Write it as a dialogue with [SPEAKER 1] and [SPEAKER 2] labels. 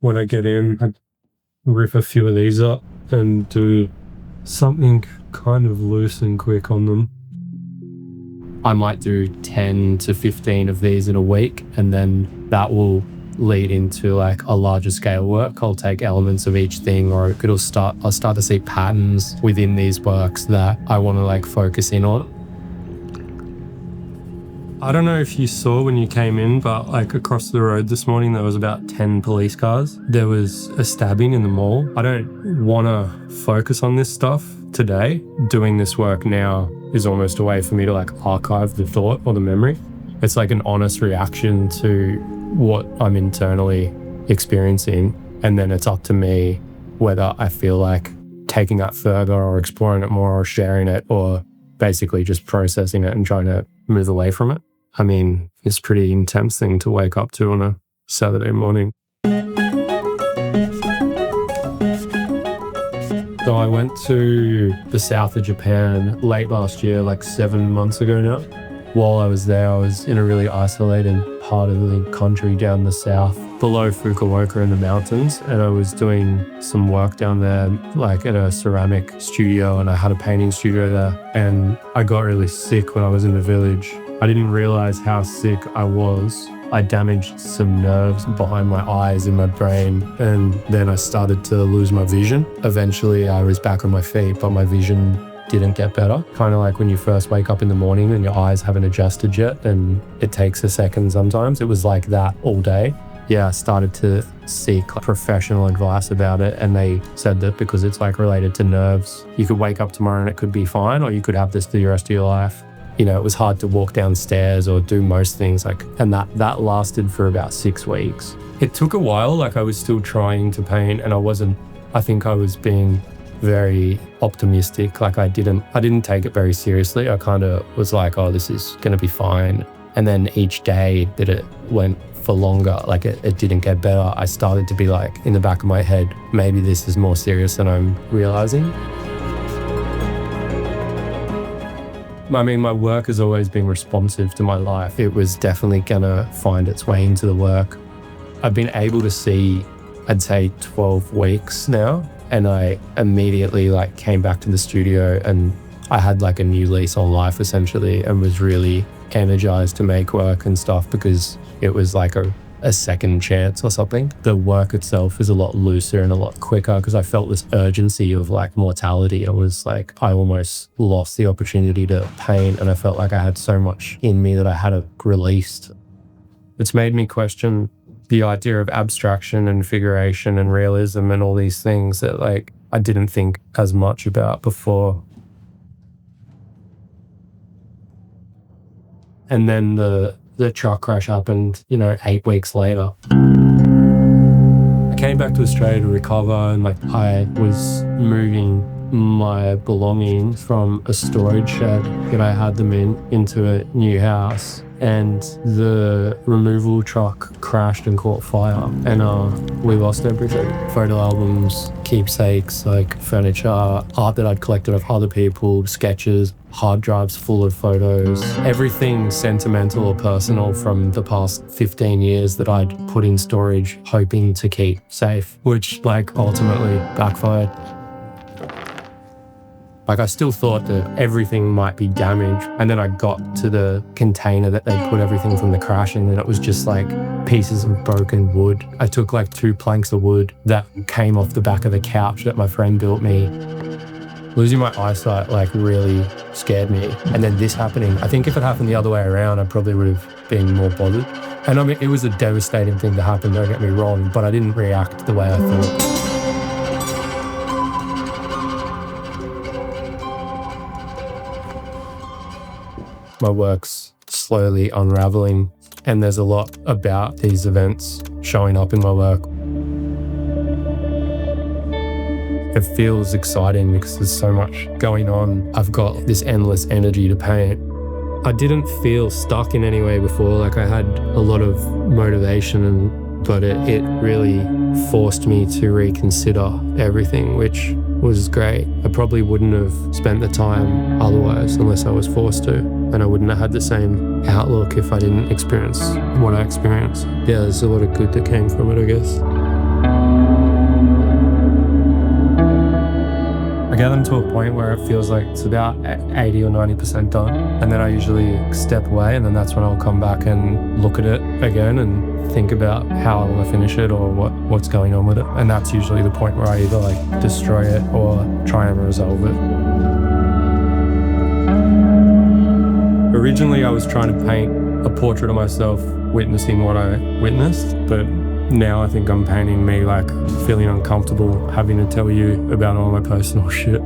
[SPEAKER 1] when I get in, I rip a few of these up and do something kind of loose and quick on them. I might do 10 to 15 of these in a week, and then that will lead into like a larger scale work. I'll take elements of each thing, or I'll start to see patterns within these works that I want to like focus in on. I don't know if you saw when you came in, but like across the road this morning, there was about 10 police cars. There was a stabbing in the mall. I don't want to focus on this stuff today. Doing this work now is almost a way for me to like archive the thought or the memory. It's like an honest reaction to what I'm internally experiencing. And then it's up to me whether I feel like taking that further or exploring it more or sharing it, or basically just processing it and trying to move away from it. I mean, it's a pretty intense thing to wake up to on a Saturday morning. So I went to the south of Japan late last year, like 7 months ago now. While I was there, I was in a really isolated part of the country down the south, below Fukuoka in the mountains. And I was doing some work down there, like at a ceramic studio, and I had a painting studio there. And I got really sick when I was in the village. I didn't realize how sick I was. I damaged some nerves behind my eyes in my brain, and then I started to lose my vision. Eventually, I was back on my feet, but my vision didn't get better. Kind of like when you first wake up in the morning and your eyes haven't adjusted yet, and it takes a second sometimes. It was like that all day. Yeah, I started to seek professional advice about it, and they said that because it's like related to nerves, you could wake up tomorrow and it could be fine, or you could have this for the rest of your life. You know, it was hard to walk downstairs or do most things, and that lasted for about 6 weeks. It took a while, like I was still trying to paint, and I think I was being very optimistic. Like I didn't take it very seriously. I kind of was like, oh, this is going to be fine. And then each day that it went for longer, like it didn't get better, I started to be like in the back of my head, maybe this is more serious than I'm realizing. I mean, my work has always been responsive to my life. It was definitely gonna find its way into the work. I've been able to see, I'd say 12 weeks now, and I immediately like came back to the studio and I had like a new lease on life essentially, and was really energized to make work and stuff because it was like a second chance or something. The work itself is a lot looser and a lot quicker because I felt this urgency of like mortality. It was like I almost lost the opportunity to paint, and I felt like I had so much in me that I had released. It's made me question the idea of abstraction and figuration and realism and all these things that like I didn't think as much about before. And then the truck crash happened, 8 weeks later. I came back to Australia to recover, and like I was moving my belongings from a storage shed that I had them in into a new house, and the removal truck crashed and caught fire, and we lost everything. Photo albums, keepsakes, like furniture, art that I'd collected of other people, sketches, hard drives full of photos, everything sentimental or personal from the past 15 years that I'd put in storage hoping to keep safe, which like ultimately backfired. Like I still thought that everything might be damaged, and then I got to the container that they put everything from the crash in, and it was just like pieces of broken wood. I took like 2 planks of wood that came off the back of the couch that my friend built me. Losing my eyesight like really scared me. And then this happening, I think if it happened the other way around, I probably would have been more bothered. And I mean, it was a devastating thing to happen, don't get me wrong, but I didn't react the way I thought. My work's slowly unraveling, and there's a lot about these events showing up in my work. It feels exciting because there's so much going on. I've got this endless energy to paint. I didn't feel stuck in any way before, like I had a lot of motivation, but it really forced me to reconsider everything, which was great. I probably wouldn't have spent the time otherwise unless I was forced to, and I wouldn't have had the same outlook if I didn't experience what I experienced. Yeah, there's a lot of good that came from it, I guess. get them to a point where it feels like it's about 80 or 90% done. And then I usually step away, and then that's when I'll come back and look at it again and think about how I want to finish it or what's going on with it. And that's usually the point where I either like destroy it or try and resolve it. Originally, I was trying to paint a portrait of myself witnessing what I witnessed, but now I think I'm painting me like feeling uncomfortable having to tell you about all my personal shit.